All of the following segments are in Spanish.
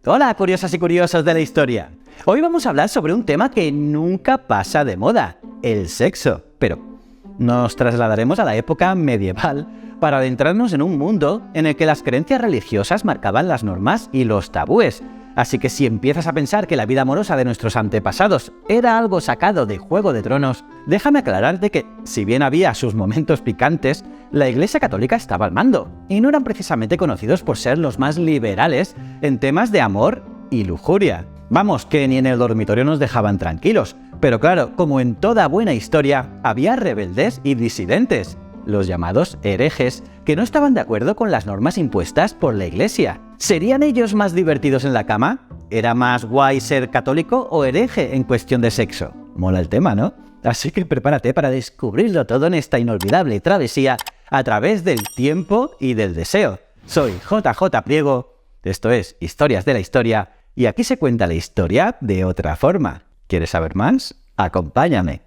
Hola, curiosas y curiosos de la historia. Hoy vamos a hablar sobre un tema que nunca pasa de moda, el sexo. Pero nos trasladaremos a la época medieval para adentrarnos en un mundo en el que las creencias religiosas marcaban las normas y los tabúes. Así que si empiezas a pensar que la vida amorosa de nuestros antepasados era algo sacado de Juego de Tronos, déjame aclararte que, si bien había sus momentos picantes, la Iglesia Católica estaba al mando, y no eran precisamente conocidos por ser los más liberales en temas de amor y lujuria. Vamos, que ni en el dormitorio nos dejaban tranquilos, pero claro, como en toda buena historia, había rebeldes y disidentes, los llamados herejes, que no estaban de acuerdo con las normas impuestas por la Iglesia. ¿Serían ellos más divertidos en la cama? ¿Era más guay ser católico o hereje en cuestión de sexo? Mola el tema, ¿no? Así que prepárate para descubrirlo todo en esta inolvidable travesía a través del tiempo y del deseo. Soy JJ Priego, esto es Historias de la Historia, y aquí se cuenta la historia de otra forma. ¿Quieres saber más? Acompáñame.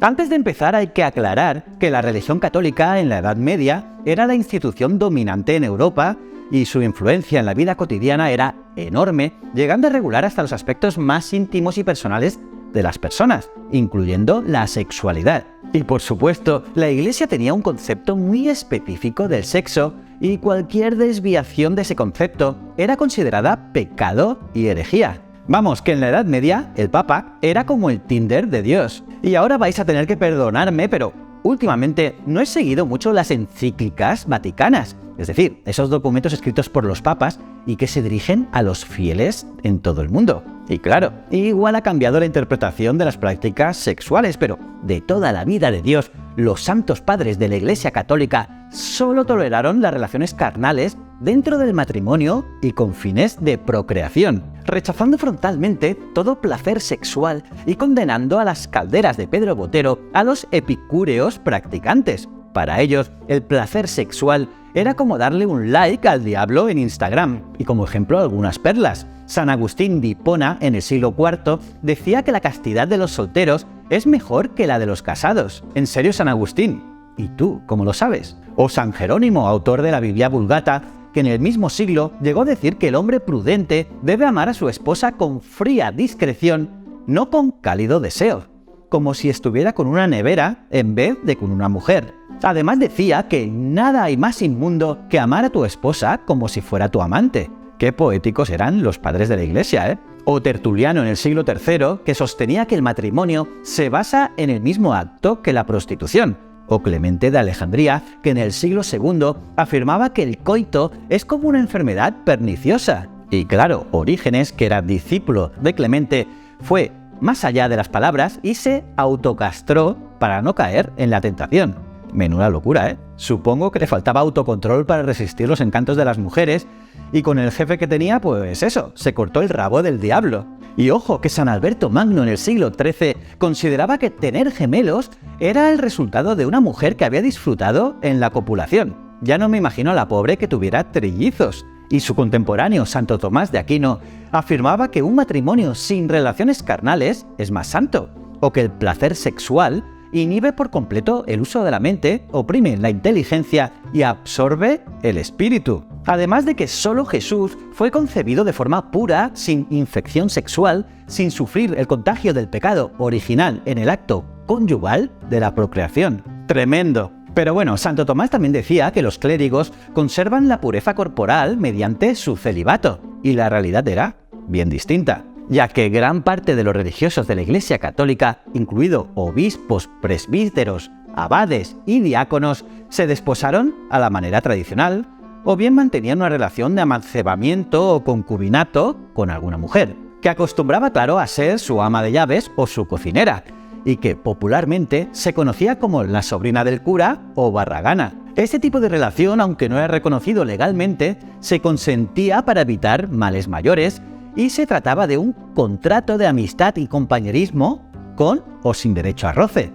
Antes de empezar hay que aclarar que la religión católica en la Edad Media era la institución dominante en Europa y su influencia en la vida cotidiana era enorme, llegando a regular hasta los aspectos más íntimos y personales de las personas, incluyendo la sexualidad. Y por supuesto, la Iglesia tenía un concepto muy específico del sexo y cualquier desviación de ese concepto era considerada pecado y herejía. Vamos, que en la Edad Media el Papa era como el Tinder de Dios. Y ahora vais a tener que perdonarme, pero últimamente no he seguido mucho las encíclicas vaticanas, es decir, esos documentos escritos por los papas y que se dirigen a los fieles en todo el mundo. Y claro, igual ha cambiado la interpretación de las prácticas sexuales, pero de toda la vida de Dios, los santos padres de la Iglesia Católica solo toleraron las relaciones carnales dentro del matrimonio y con fines de procreación, rechazando frontalmente todo placer sexual y condenando a las calderas de Pedro Botero a los epicúreos practicantes. Para ellos, el placer sexual era como darle un like al diablo en Instagram. Y como ejemplo, algunas perlas. San Agustín de Hipona, en el siglo IV, decía que la castidad de los solteros es mejor que la de los casados. ¿En serio, San Agustín? ¿Y tú, cómo lo sabes? O San Jerónimo, autor de la Biblia Vulgata, que en el mismo siglo llegó a decir que el hombre prudente debe amar a su esposa con fría discreción, no con cálido deseo, como si estuviera con una nevera en vez de con una mujer. Además decía que nada hay más inmundo que amar a tu esposa como si fuera tu amante. Qué poéticos eran los padres de la Iglesia, ¿eh? O Tertuliano en el siglo III, que sostenía que el matrimonio se basa en el mismo acto que la prostitución. O Clemente de Alejandría, que en el siglo II afirmaba que el coito es como una enfermedad perniciosa. Y claro, Orígenes, que era discípulo de Clemente, fue más allá de las palabras y se autocastró para no caer en la tentación. Menuda locura, ¿eh? Supongo que le faltaba autocontrol para resistir los encantos de las mujeres y con el jefe que tenía, pues eso, se cortó el rabo del diablo. Y ojo, que San Alberto Magno en el siglo XIII consideraba que tener gemelos era el resultado de una mujer que había disfrutado en la copulación. Ya no me imagino a la pobre que tuviera trillizos. Y su contemporáneo, Santo Tomás de Aquino, afirmaba que un matrimonio sin relaciones carnales es más santo, o que el placer sexual inhibe por completo el uso de la mente, oprime la inteligencia y absorbe el espíritu. Además de que solo Jesús fue concebido de forma pura, sin infección sexual, sin sufrir el contagio del pecado original en el acto conyugal de la procreación. ¡Tremendo! Pero bueno, Santo Tomás también decía que los clérigos conservan la pureza corporal mediante su celibato, y la realidad era bien distinta, ya que gran parte de los religiosos de la Iglesia Católica, incluido obispos, presbíteros, abades y diáconos, se desposaron a la manera tradicional, o bien mantenían una relación de amancebamiento o concubinato con alguna mujer, que acostumbraba, claro, a ser su ama de llaves o su cocinera, y que popularmente se conocía como la sobrina del cura o barragana. Este tipo de relación, aunque no era reconocido legalmente, se consentía para evitar males mayores y se trataba de un contrato de amistad y compañerismo con o sin derecho a roce.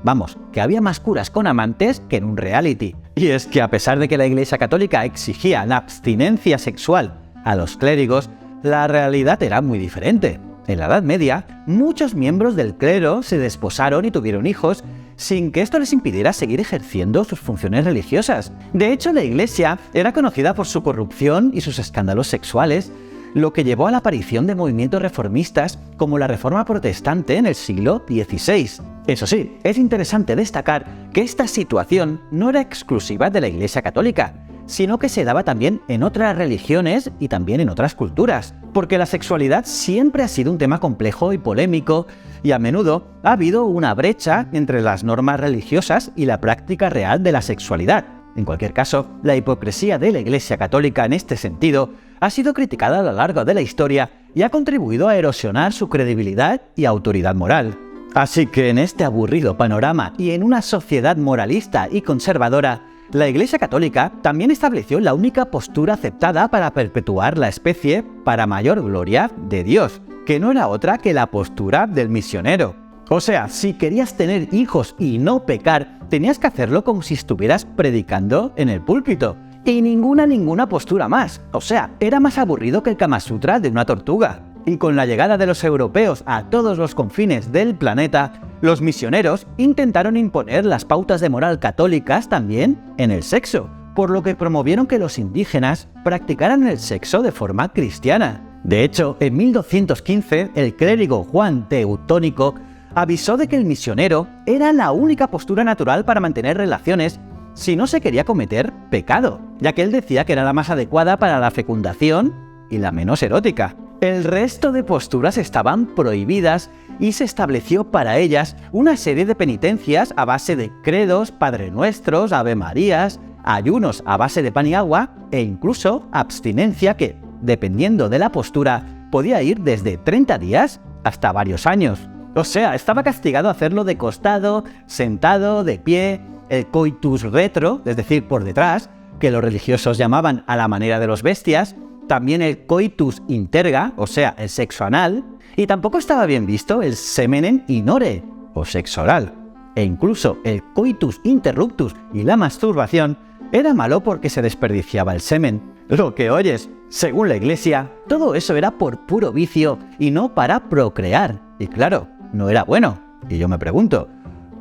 Vamos, que había más curas con amantes que en un reality. Y es que a pesar de que la Iglesia Católica exigía la abstinencia sexual a los clérigos, la realidad era muy diferente. En la Edad Media, muchos miembros del clero se desposaron y tuvieron hijos sin que esto les impidiera seguir ejerciendo sus funciones religiosas. De hecho, la Iglesia era conocida por su corrupción y sus escándalos sexuales, lo que llevó a la aparición de movimientos reformistas como la Reforma Protestante en el siglo XVI. Eso sí, es interesante destacar que esta situación no era exclusiva de la Iglesia Católica, sino que se daba también en otras religiones y también en otras culturas, porque la sexualidad siempre ha sido un tema complejo y polémico, y a menudo ha habido una brecha entre las normas religiosas y la práctica real de la sexualidad. En cualquier caso, la hipocresía de la Iglesia Católica en este sentido ha sido criticada a lo largo de la historia y ha contribuido a erosionar su credibilidad y autoridad moral. Así que en este aburrido panorama y en una sociedad moralista y conservadora, la Iglesia Católica también estableció la única postura aceptada para perpetuar la especie para mayor gloria de Dios, que no era otra que la postura del misionero. O sea, si querías tener hijos y no pecar, tenías que hacerlo como si estuvieras predicando en el púlpito. Y ninguna postura más. O sea, era más aburrido que el Kama Sutra de una tortuga. Y con la llegada de los europeos a todos los confines del planeta, los misioneros intentaron imponer las pautas de moral católicas también en el sexo, por lo que promovieron que los indígenas practicaran el sexo de forma cristiana. De hecho, en 1215, el clérigo Juan Teutónico avisó de que el misionero era la única postura natural para mantener relaciones si no se quería cometer pecado, ya que él decía que era la más adecuada para la fecundación y la menos erótica. El resto de posturas estaban prohibidas y se estableció para ellas una serie de penitencias a base de credos, Padre Nuestros, Ave Marías, ayunos a base de pan y agua e incluso abstinencia que, dependiendo de la postura, podía ir desde 30 días hasta varios años. O sea, estaba castigado hacerlo de costado, sentado, de pie, el coitus retro, es decir, por detrás, que los religiosos llamaban a la manera de los bestias, también el coitus interga, o sea, el sexo anal, y tampoco estaba bien visto el semen inore, o sexo oral. E incluso el coitus interruptus y la masturbación era malo porque se desperdiciaba el semen. Lo que oyes, según la Iglesia, todo eso era por puro vicio y no para procrear. Y claro, no era bueno. Y yo me pregunto,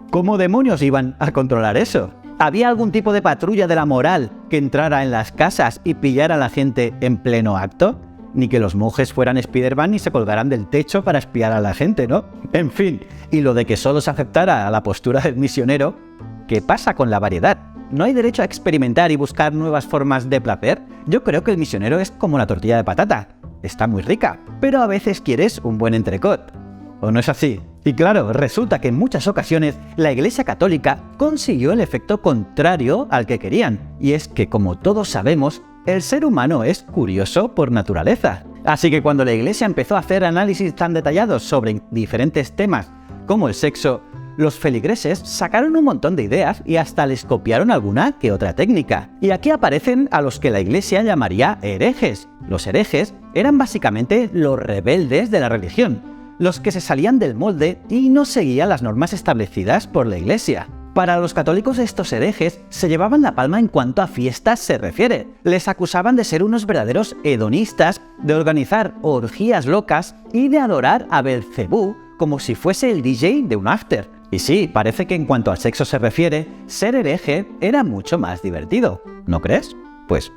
¿cómo demonios iban a controlar eso? ¿Había algún tipo de patrulla de la moral que entrara en las casas y pillara a la gente en pleno acto? Ni que los monjes fueran Spider-Man y se colgaran del techo para espiar a la gente, ¿no? En fin, y lo de que solo se aceptara a la postura del misionero, ¿qué pasa con la variedad? ¿No hay derecho a experimentar y buscar nuevas formas de placer? Yo creo que el misionero es como la tortilla de patata. Está muy rica, pero a veces quieres un buen entrecot. ¿O no es así? Y claro, resulta que en muchas ocasiones la Iglesia Católica consiguió el efecto contrario al que querían, y es que, como todos sabemos, el ser humano es curioso por naturaleza. Así que cuando la Iglesia empezó a hacer análisis tan detallados sobre diferentes temas como el sexo, los feligreses sacaron un montón de ideas y hasta les copiaron alguna que otra técnica. Y aquí aparecen a los que la Iglesia llamaría herejes. Los herejes eran básicamente los rebeldes de la religión, los que se salían del molde y no seguían las normas establecidas por la Iglesia. Para los católicos, estos herejes se llevaban la palma en cuanto a fiestas se refiere. Les acusaban de ser unos verdaderos hedonistas, de organizar orgías locas y de adorar a Belcebú como si fuese el DJ de un after. Y sí, parece que en cuanto al sexo se refiere, ser hereje era mucho más divertido, ¿no crees? Pues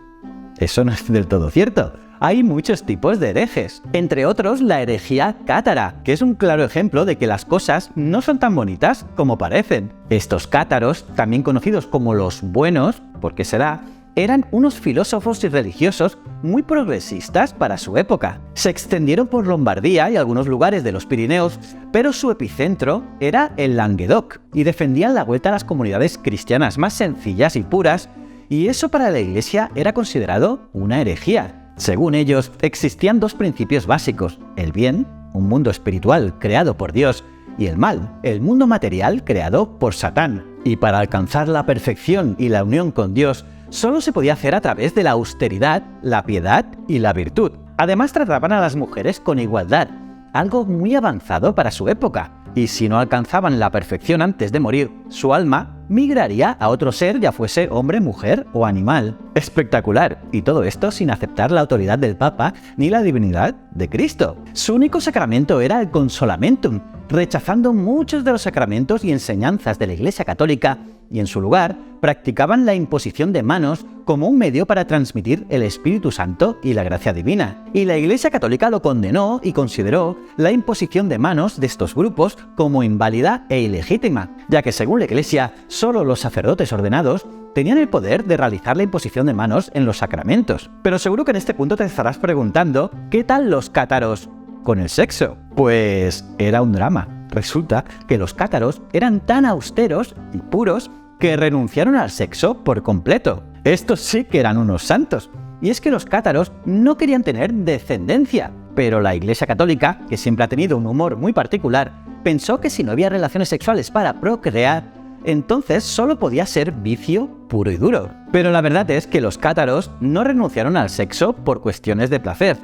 eso no es del todo cierto. Hay muchos tipos de herejes, entre otros la herejía cátara, que es un claro ejemplo de que las cosas no son tan bonitas como parecen. Estos cátaros, también conocidos como los buenos, ¿por qué será?, eran unos filósofos y religiosos muy progresistas para su época. Se extendieron por Lombardía y algunos lugares de los Pirineos, pero su epicentro era el Languedoc, y defendían la vuelta a las comunidades cristianas más sencillas y puras, y eso para la Iglesia era considerado una herejía. Según ellos, existían dos principios básicos: el bien, un mundo espiritual creado por Dios, y el mal, el mundo material creado por Satán. Y para alcanzar la perfección y la unión con Dios, solo se podía hacer a través de la austeridad, la piedad y la virtud. Además, trataban a las mujeres con igualdad, algo muy avanzado para su época. Y si no alcanzaban la perfección antes de morir, su alma migraría a otro ser, ya fuese hombre, mujer o animal. Espectacular, y todo esto sin aceptar la autoridad del Papa ni la divinidad de Cristo. Su único sacramento era el consolamentum, rechazando muchos de los sacramentos y enseñanzas de la Iglesia Católica, y en su lugar practicaban la imposición de manos como un medio para transmitir el Espíritu Santo y la gracia divina. Y la Iglesia Católica lo condenó y consideró la imposición de manos de estos grupos como inválida e ilegítima, ya que según la Iglesia, solo los sacerdotes ordenados tenían el poder de realizar la imposición de manos en los sacramentos. Pero seguro que en este punto te estarás preguntando, ¿qué tal los cátaros con el sexo? Pues era un drama. Resulta que los cátaros eran tan austeros y puros que renunciaron al sexo por completo. Estos sí que eran unos santos. Y es que los cátaros no querían tener descendencia, pero la Iglesia Católica, que siempre ha tenido un humor muy particular, pensó que si no había relaciones sexuales para procrear, entonces solo podía ser vicio puro y duro. Pero la verdad es que los cátaros no renunciaron al sexo por cuestiones de placer.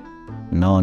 No.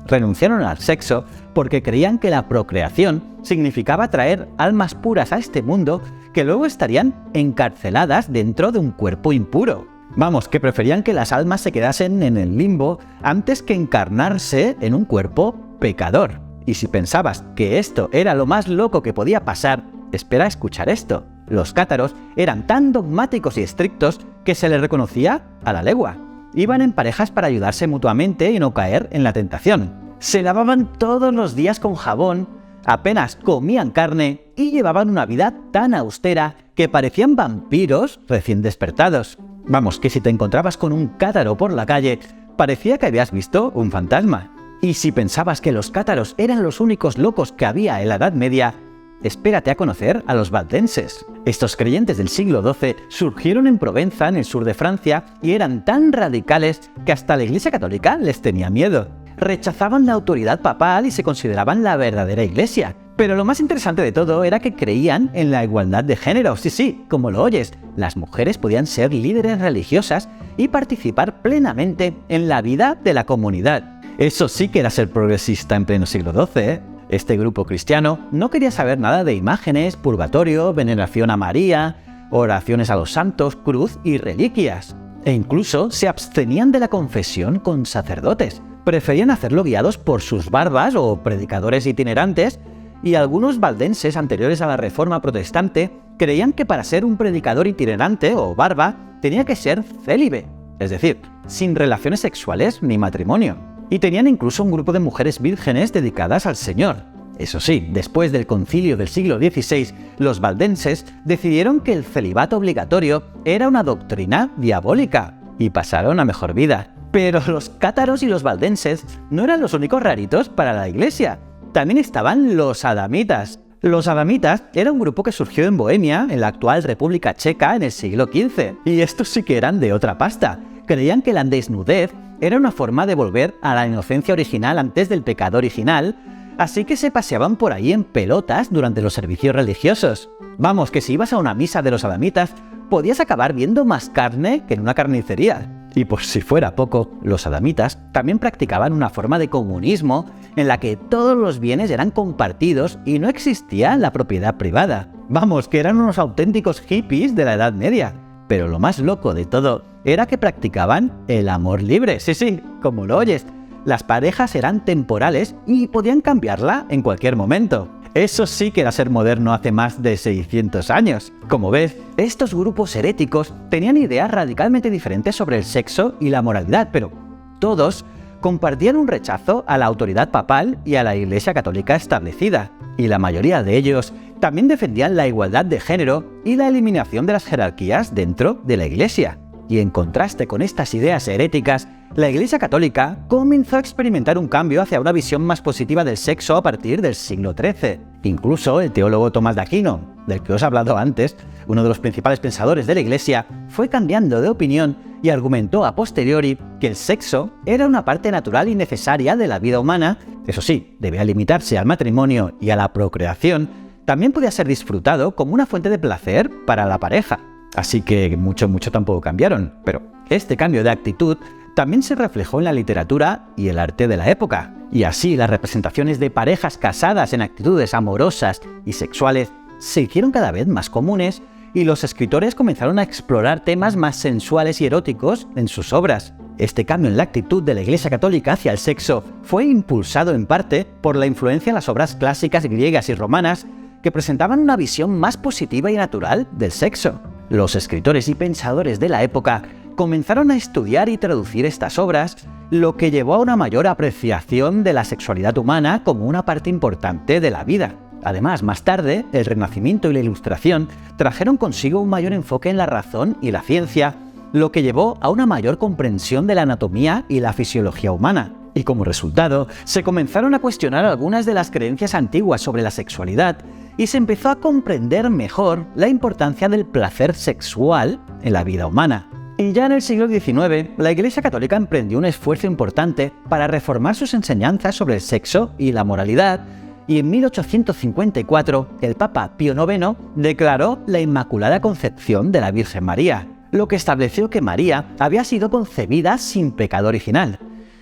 Renunciaron al sexo porque creían que la procreación significaba traer almas puras a este mundo que luego estarían encarceladas dentro de un cuerpo impuro. Vamos, que preferían que las almas se quedasen en el limbo antes que encarnarse en un cuerpo pecador. Y si pensabas que esto era lo más loco que podía pasar, espera a escuchar esto. Los cátaros eran tan dogmáticos y estrictos que se les reconocía a la legua. Iban en parejas para ayudarse mutuamente y no caer en la tentación. Se lavaban todos los días con jabón, apenas comían carne y llevaban una vida tan austera que parecían vampiros recién despertados. Vamos, que si te encontrabas con un cátaro por la calle, parecía que habías visto un fantasma. Y si pensabas que los cátaros eran los únicos locos que había en la Edad Media, espérate a conocer a los valdenses. Estos creyentes del siglo XII surgieron en Provenza, en el sur de Francia, y eran tan radicales que hasta la Iglesia Católica les tenía miedo. Rechazaban la autoridad papal y se consideraban la verdadera Iglesia. Pero lo más interesante de todo era que creían en la igualdad de género. Sí, como lo oyes, las mujeres podían ser líderes religiosas y participar plenamente en la vida de la comunidad. Eso sí que era ser progresista en pleno siglo XII, ¿eh? Este grupo cristiano no quería saber nada de imágenes, purgatorio, veneración a María, oraciones a los santos, cruz y reliquias. E incluso se abstenían de la confesión con sacerdotes. Preferían hacerlo guiados por sus barbas o predicadores itinerantes, y algunos valdenses anteriores a la Reforma Protestante creían que para ser un predicador itinerante o barba tenía que ser célibe, es decir, sin relaciones sexuales ni matrimonio. Y tenían incluso un grupo de mujeres vírgenes dedicadas al Señor. Eso sí, después del concilio del siglo XVI, los valdenses decidieron que el celibato obligatorio era una doctrina diabólica y pasaron a mejor vida. Pero los cátaros y los valdenses no eran los únicos raritos para la Iglesia. También estaban los adamitas. Los adamitas era un grupo que surgió en Bohemia, en la actual República Checa, en el siglo XV. Y estos sí que eran de otra pasta. Creían que la desnudez era una forma de volver a la inocencia original antes del pecado original, así que se paseaban por ahí en pelotas durante los servicios religiosos. Vamos, que si ibas a una misa de los adamitas, podías acabar viendo más carne que en una carnicería. Y por si fuera poco, los adamitas también practicaban una forma de comunismo en la que todos los bienes eran compartidos y no existía la propiedad privada. Vamos, que eran unos auténticos hippies de la Edad Media. Pero lo más loco de todo era que practicaban el amor libre. Sí, como lo oyes. Las parejas eran temporales y podían cambiarla en cualquier momento. Eso sí que era ser moderno hace más de 600 años. Como ves, estos grupos heréticos tenían ideas radicalmente diferentes sobre el sexo y la moralidad, pero todos compartían un rechazo a la autoridad papal y a la Iglesia Católica establecida. Y la mayoría de ellos también defendían la igualdad de género y la eliminación de las jerarquías dentro de la Iglesia. Y en contraste con estas ideas heréticas, la Iglesia Católica comenzó a experimentar un cambio hacia una visión más positiva del sexo a partir del siglo XIII. Incluso el teólogo Tomás de Aquino, del que os he hablado antes, uno de los principales pensadores de la Iglesia, fue cambiando de opinión y argumentó a posteriori que el sexo era una parte natural y necesaria de la vida humana. Eso sí, debía limitarse al matrimonio y a la procreación. También podía ser disfrutado como una fuente de placer para la pareja. Así que mucho tampoco cambiaron, pero este cambio de actitud también se reflejó en la literatura y el arte de la época. Y así las representaciones de parejas casadas en actitudes amorosas y sexuales se hicieron cada vez más comunes y los escritores comenzaron a explorar temas más sensuales y eróticos en sus obras. Este cambio en la actitud de la Iglesia Católica hacia el sexo fue impulsado en parte por la influencia en las obras clásicas griegas y romanas que presentaban una visión más positiva y natural del sexo. Los escritores y pensadores de la época comenzaron a estudiar y traducir estas obras, lo que llevó a una mayor apreciación de la sexualidad humana como una parte importante de la vida. Además, más tarde, el Renacimiento y la Ilustración trajeron consigo un mayor enfoque en la razón y la ciencia, lo que llevó a una mayor comprensión de la anatomía y la fisiología humana. Y como resultado, se comenzaron a cuestionar algunas de las creencias antiguas sobre la sexualidad y se empezó a comprender mejor la importancia del placer sexual en la vida humana. Y ya en el siglo XIX, la Iglesia Católica emprendió un esfuerzo importante para reformar sus enseñanzas sobre el sexo y la moralidad, y en 1854 el Papa Pío IX declaró la Inmaculada Concepción de la Virgen María, lo que estableció que María había sido concebida sin pecado original.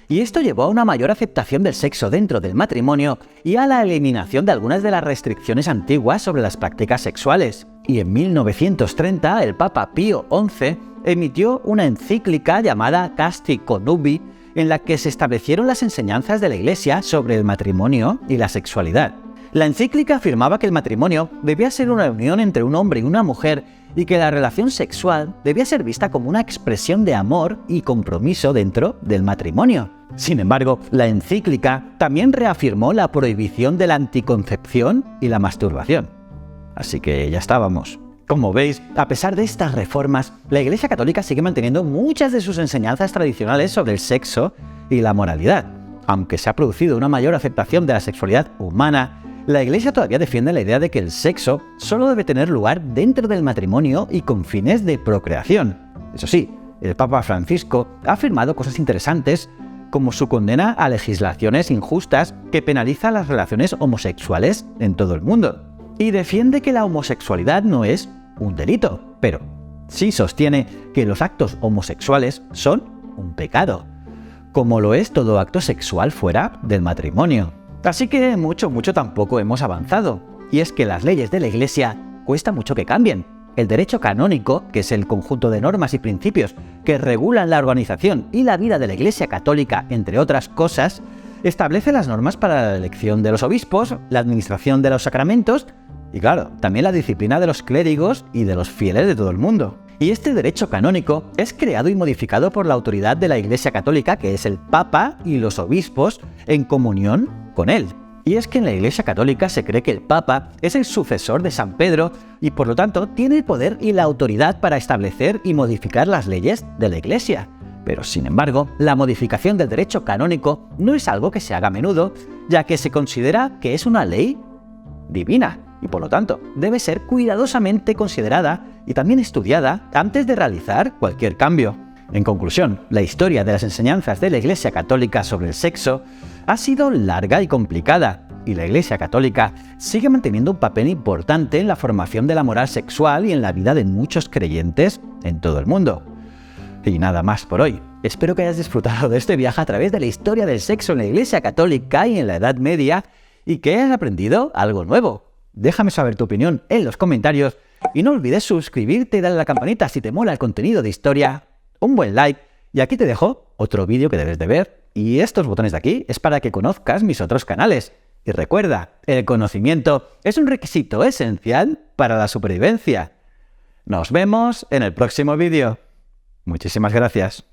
Y esto llevó a una mayor aceptación del sexo dentro del matrimonio y a la eliminación de algunas de las restricciones antiguas sobre las prácticas sexuales. Y en 1930 el Papa Pío XI emitió una encíclica llamada Casti Connubii, en la que se establecieron las enseñanzas de la Iglesia sobre el matrimonio y la sexualidad. La encíclica afirmaba que el matrimonio debía ser una unión entre un hombre y una mujer y que la relación sexual debía ser vista como una expresión de amor y compromiso dentro del matrimonio. Sin embargo, la encíclica también reafirmó la prohibición de la anticoncepción y la masturbación. Así que ya estábamos. Como veis, a pesar de estas reformas, la Iglesia Católica sigue manteniendo muchas de sus enseñanzas tradicionales sobre el sexo y la moralidad. Aunque se ha producido una mayor aceptación de la sexualidad humana, la Iglesia todavía defiende la idea de que el sexo solo debe tener lugar dentro del matrimonio y con fines de procreación. Eso sí, el Papa Francisco ha afirmado cosas interesantes, como su condena a legislaciones injustas que penalizan las relaciones homosexuales en todo el mundo. Y defiende que la homosexualidad no es un delito, pero sí sostiene que los actos homosexuales son un pecado, como lo es todo acto sexual fuera del matrimonio. Así que mucho tampoco hemos avanzado, y es que las leyes de la Iglesia cuesta mucho que cambien. El derecho canónico, que es el conjunto de normas y principios que regulan la organización y la vida de la Iglesia Católica, entre otras cosas, establece las normas para la elección de los obispos, la administración de los sacramentos y, claro, también la disciplina de los clérigos y de los fieles de todo el mundo. Y este derecho canónico es creado y modificado por la autoridad de la Iglesia Católica, que es el Papa y los obispos, en comunión con él. Y es que en la Iglesia Católica se cree que el Papa es el sucesor de San Pedro y por lo tanto tiene el poder y la autoridad para establecer y modificar las leyes de la Iglesia. Pero sin embargo, la modificación del derecho canónico no es algo que se haga a menudo, ya que se considera que es una ley divina y por lo tanto debe ser cuidadosamente considerada y también estudiada antes de realizar cualquier cambio. En conclusión, la historia de las enseñanzas de la Iglesia Católica sobre el sexo ha sido larga y complicada, y la Iglesia Católica sigue manteniendo un papel importante en la formación de la moral sexual y en la vida de muchos creyentes en todo el mundo. Y nada más por hoy. Espero que hayas disfrutado de este viaje a través de la historia del sexo en la Iglesia Católica y en la Edad Media y que hayas aprendido algo nuevo. Déjame saber tu opinión en los comentarios y no olvides suscribirte y darle a la campanita si te mola el contenido de historia, un buen like y aquí te dejo otro vídeo que debes de ver y estos botones de aquí es para que conozcas mis otros canales. Y recuerda, el conocimiento es un requisito esencial para la supervivencia. Nos vemos en el próximo vídeo. Muchísimas gracias.